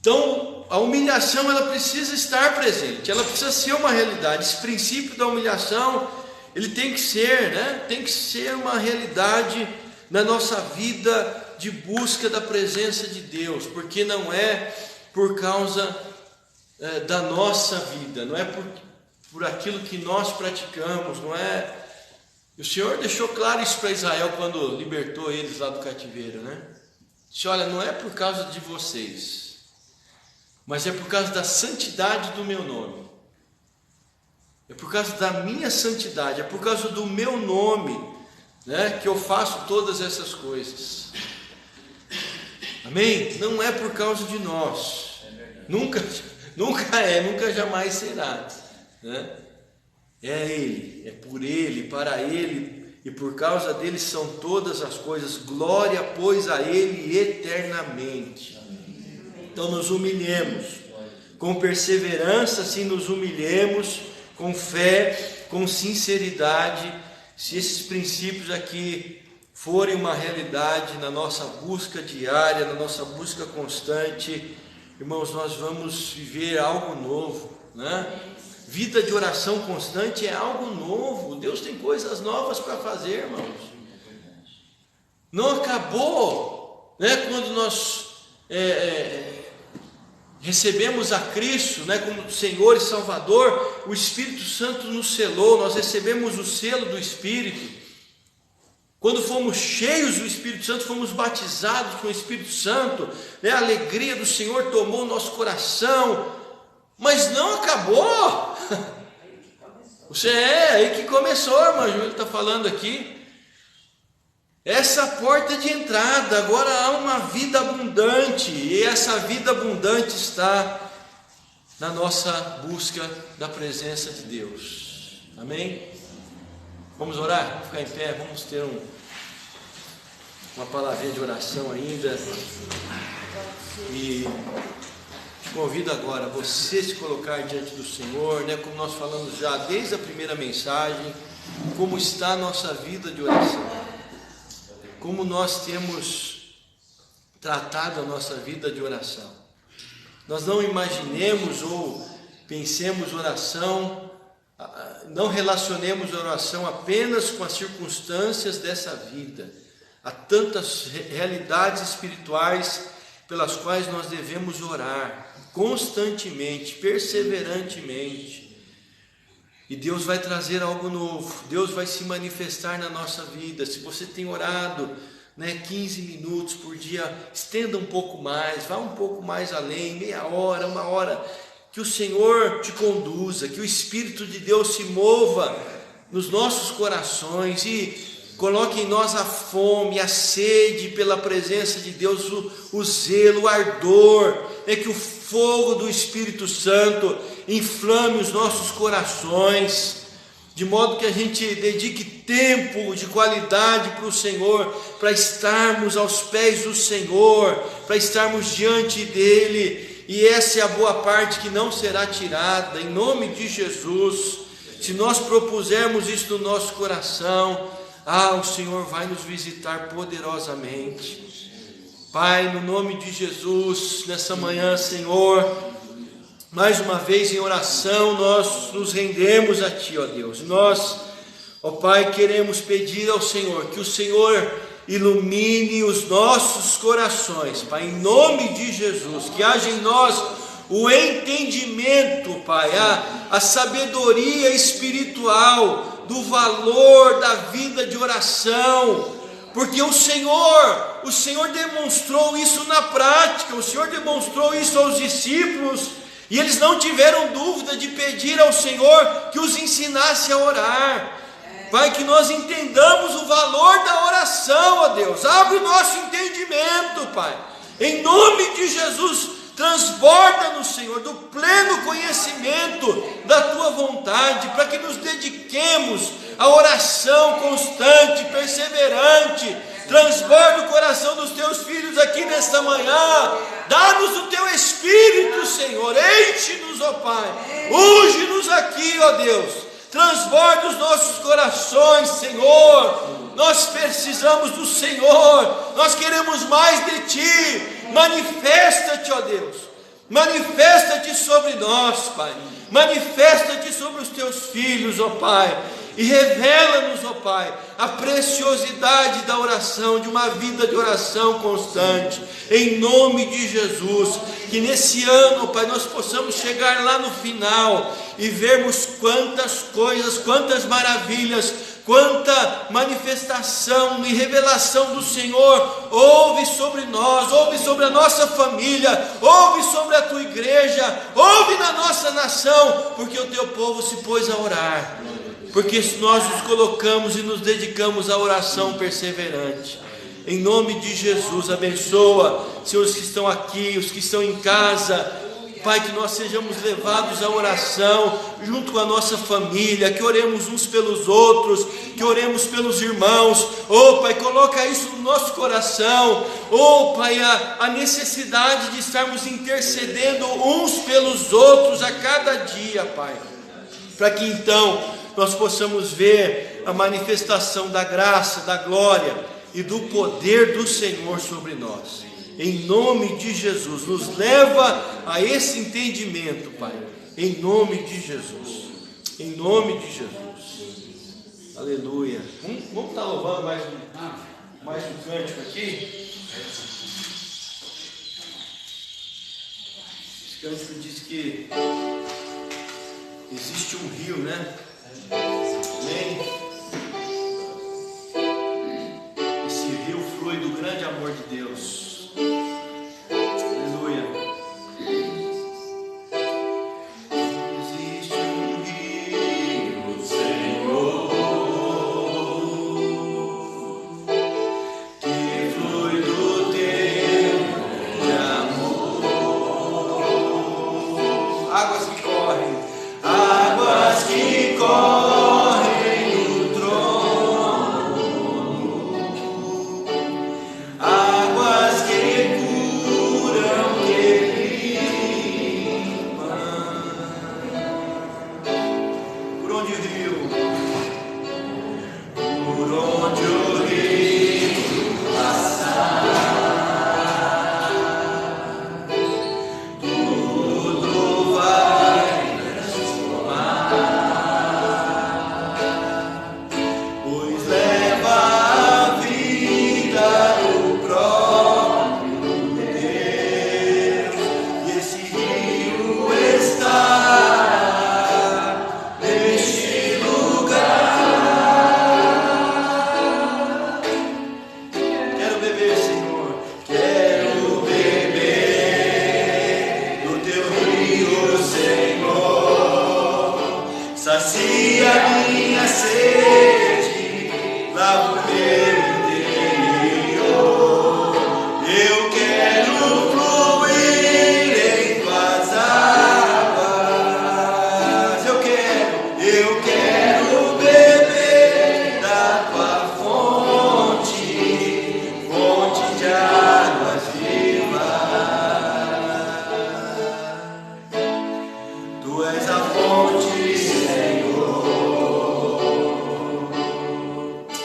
Então, a humilhação, ela precisa estar presente, ela precisa ser uma realidade. Esse princípio da humilhação, ele tem que ser, né? Tem que ser uma realidade na nossa vida de busca da presença de Deus, porque não é por causa da nossa vida, não é por aquilo que nós praticamos, não é? O Senhor deixou claro isso para Israel quando libertou eles lá do cativeiro, né? Disse: olha, não é por causa de vocês, mas é por causa da santidade do meu nome, é por causa da minha santidade, é por causa do meu nome, né, que eu faço todas essas coisas. Amém? Não é por causa de nós. Nunca jamais será, né? É Ele, é por Ele, para Ele e por causa dele são todas as coisas. Glória, pois, a Ele eternamente. Então nos humilhemos, com perseverança, assim nos humilhemos, com fé, com sinceridade. Se esses princípios aqui forem uma realidade na nossa busca diária, na nossa busca constante, irmãos, nós vamos viver algo novo, né? Vida de oração constante é algo novo. Deus tem coisas novas para fazer, irmãos. Não acabou, né? Quando nós recebemos a Cristo, né, como Senhor e Salvador, o Espírito Santo nos selou, nós recebemos o selo do Espírito. Quando fomos cheios do Espírito Santo, fomos batizados com o Espírito Santo, né, a alegria do Senhor tomou o nosso coração, mas não acabou. Você aí que começou, irmão, ele está falando aqui. Essa porta de entrada, agora há uma vida abundante, e essa vida abundante está na nossa busca da presença de Deus. Amém? Vamos orar? Vamos ficar em pé, vamos ter uma palavrinha de oração ainda. E te convido agora a você se colocar diante do Senhor, né? Como nós falamos já desde a primeira mensagem, como está a nossa vida de oração. Como nós temos tratado a nossa vida de oração. Nós não imaginemos ou pensemos oração, não relacionemos a oração apenas com as circunstâncias dessa vida. Há tantas realidades espirituais pelas quais nós devemos orar constantemente, perseverantemente. E Deus vai trazer algo novo, Deus vai se manifestar na nossa vida. Se você tem orado, 15 minutos por dia, estenda um pouco mais, vá um pouco mais além, meia hora, uma hora, que o Senhor te conduza, que o Espírito de Deus se mova nos nossos corações e coloque em nós a fome, a sede pela presença de Deus, o zelo, o ardor, que o fogo do Espírito Santo inflame os nossos corações, de modo que a gente dedique tempo de qualidade para o Senhor, para estarmos aos pés do Senhor, para estarmos diante dEle, e essa é a boa parte que não será tirada, em nome de Jesus. Se nós propusermos isso no nosso coração, o Senhor vai nos visitar poderosamente. Pai, no nome de Jesus, nessa manhã, Senhor, mais uma vez em oração, nós nos rendemos a Ti, ó Deus. Nós, ó Pai, queremos pedir ao Senhor que o Senhor ilumine os nossos corações, Pai, em nome de Jesus, que haja em nós o entendimento, Pai, a sabedoria espiritual do valor da vida de oração, porque o Senhor demonstrou isso na prática, o Senhor demonstrou isso aos discípulos, e eles não tiveram dúvida de pedir ao Senhor que os ensinasse a orar. Pai, que nós entendamos o valor da oração, ó Deus, abre o nosso entendimento, Pai, em nome de Jesus, transborda-nos, Senhor, do pleno conhecimento da Tua vontade, para que nos dediquemos à oração constante, perseverante. Transborda o coração dos Teus filhos aqui nesta manhã, dá-nos o Teu Espírito, Senhor, enche-nos, ó Pai, unge-nos aqui, ó Deus, transborda os nossos corações, Senhor. Nós precisamos do Senhor, nós queremos mais de Ti. Manifesta-te, ó Deus, manifesta-te sobre nós, Pai, manifesta-te sobre os Teus filhos, ó Pai, e revela-nos, ó Pai, a preciosidade da oração, de uma vida de oração constante, em nome de Jesus. Que nesse ano, Pai, nós possamos chegar lá no final e vermos quantas coisas, quantas maravilhas, quanta manifestação e revelação do Senhor houve sobre nós, houve sobre a nossa família, houve sobre a Tua igreja, houve na nossa nação, porque o Teu povo se pôs a orar, porque nós nos colocamos e nos dedicamos à oração perseverante. Em nome de Jesus, abençoa, Senhor, os que estão aqui, os que estão em casa. Pai, que nós sejamos levados à oração, junto com a nossa família, que oremos uns pelos outros, que oremos pelos irmãos. Oh Pai, coloca isso no nosso coração. Oh Pai, a necessidade de estarmos intercedendo uns pelos outros a cada dia, Pai, para que então nós possamos ver a manifestação da graça, da glória e do poder do Senhor sobre nós. Em nome de Jesus, nos leva a esse entendimento, Pai, em nome de Jesus, em nome de Jesus, aleluia. Vamos estar louvando mais um cântico aqui. Esse cântico diz que existe um rio, né? Amém? Esse rio flui do grande amor de Deus. Aleluia. Existe um rio, Senhor, que flui do teu amor. Águas que correm, águas que correm no trono, águas que curam, que limpam. Por onde o rio? Por onde o rio passar, tudo vai transformar, pois leva a vida o próprio Deus, e esse rio está neste lugar. Quero beber, Senhor, quero beber do teu rio, Senhor. Sacia minha sede, lava o meu interior. Eu quero fluir em tuas águas. Eu quero beber da tua fonte, fonte de águas vivas. Tu és a fonte, Senhor.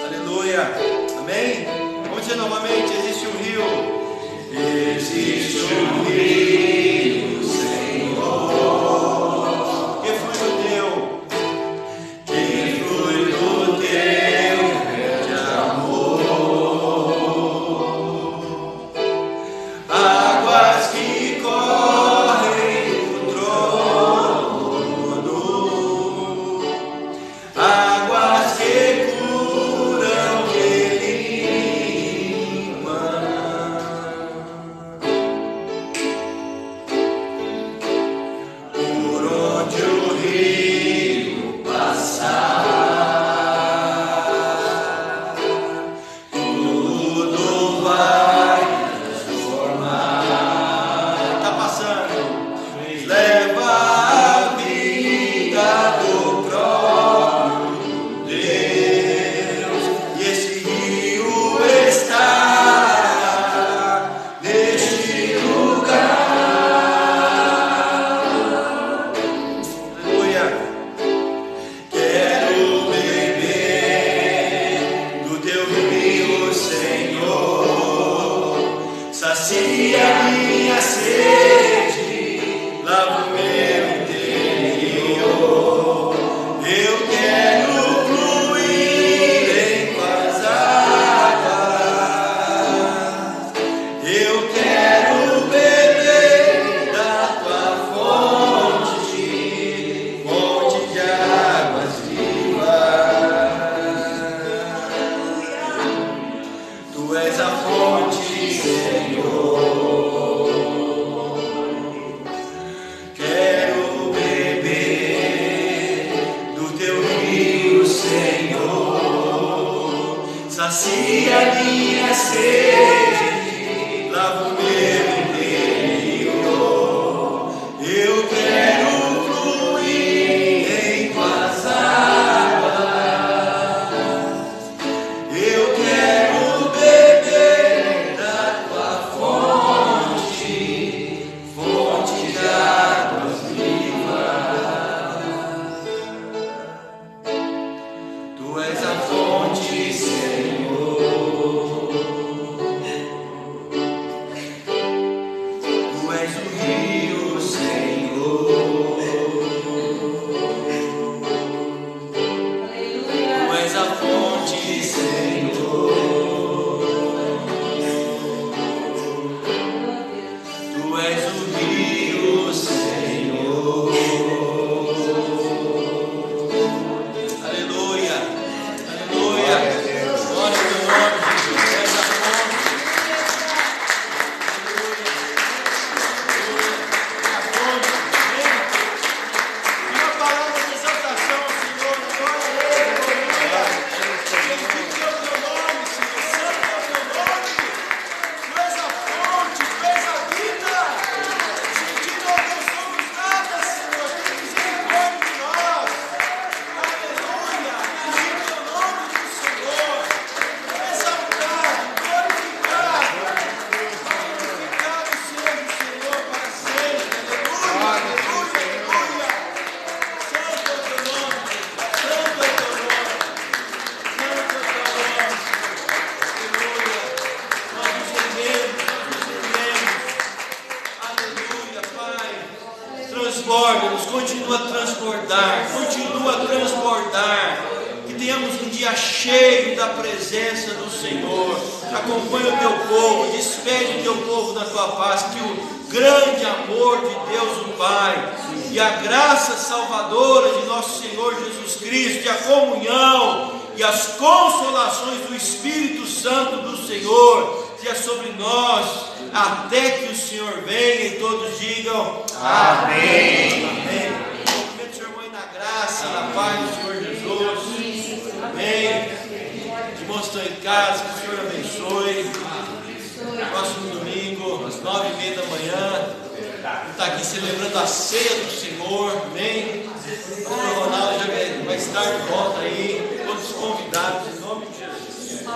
Aleluia. Amém? Vamos dizer novamente: existe um rio. Existe um rio, Senhor, que flui do teu grande amor. Águas que correm no trono, águas que curam, que limpam. sacia minha sede, lava o meu interior. Eu quero fluir em tuas águas, eu quero beber da tua fonte, fonte de águas vivas. Tu és a fonte, Senhor. Tu és o rio, Senhor. Tu és a fonte, Senhor. Tu és o rio, Senhor. Aleluia, aleluia. Glória ao teu nome, Jesus. Tu és a fonte. Uma palavra de exaltação ao Senhor, glória a Ele, aleluia. Bendito é o teu nome, Senhor, santo é o teu nome. Tu és a fonte, tu és a vida. Sem ti nós não somos nada, Senhor, tem misericórdia de nós. Aleluia, bendito é o nome do Senhor. Exaltado, glorificado. Glorificado seja o Senhor para sempre. Aleluia, aleluia, aleluia. Santo é o teu nome, santo é o teu nome, santo é o teu nome. Aleluia. Nós nos rendemos, nós nos rendemos. Aleluia, Pai. Transborda-nos, continua a transbordar, continua a transbordar. Que tenhamos um dia cheio da presença do Senhor. Acompanha o teu povo, despede o teu povo da tua paz. Que o grande amor de Deus, o Pai, e a graça salvadora de nosso Senhor Jesus Cristo, e a comunhão e as consolações do Espírito Santo do Senhor, seja sobre nós, até que o Senhor venha, e todos digam amém. Amém. Cumprimento o seu irmão aí na graça, na paz do Senhor Jesus. Amém. Os irmãos estão em casa, que o Senhor abençoe. Próximo domingo, às 9h30 da manhã, vamos estar aqui celebrando a ceia do Senhor. Amém. O pastor Ronaldo já vai estar de volta aí, todos convidados, em nome de Jesus.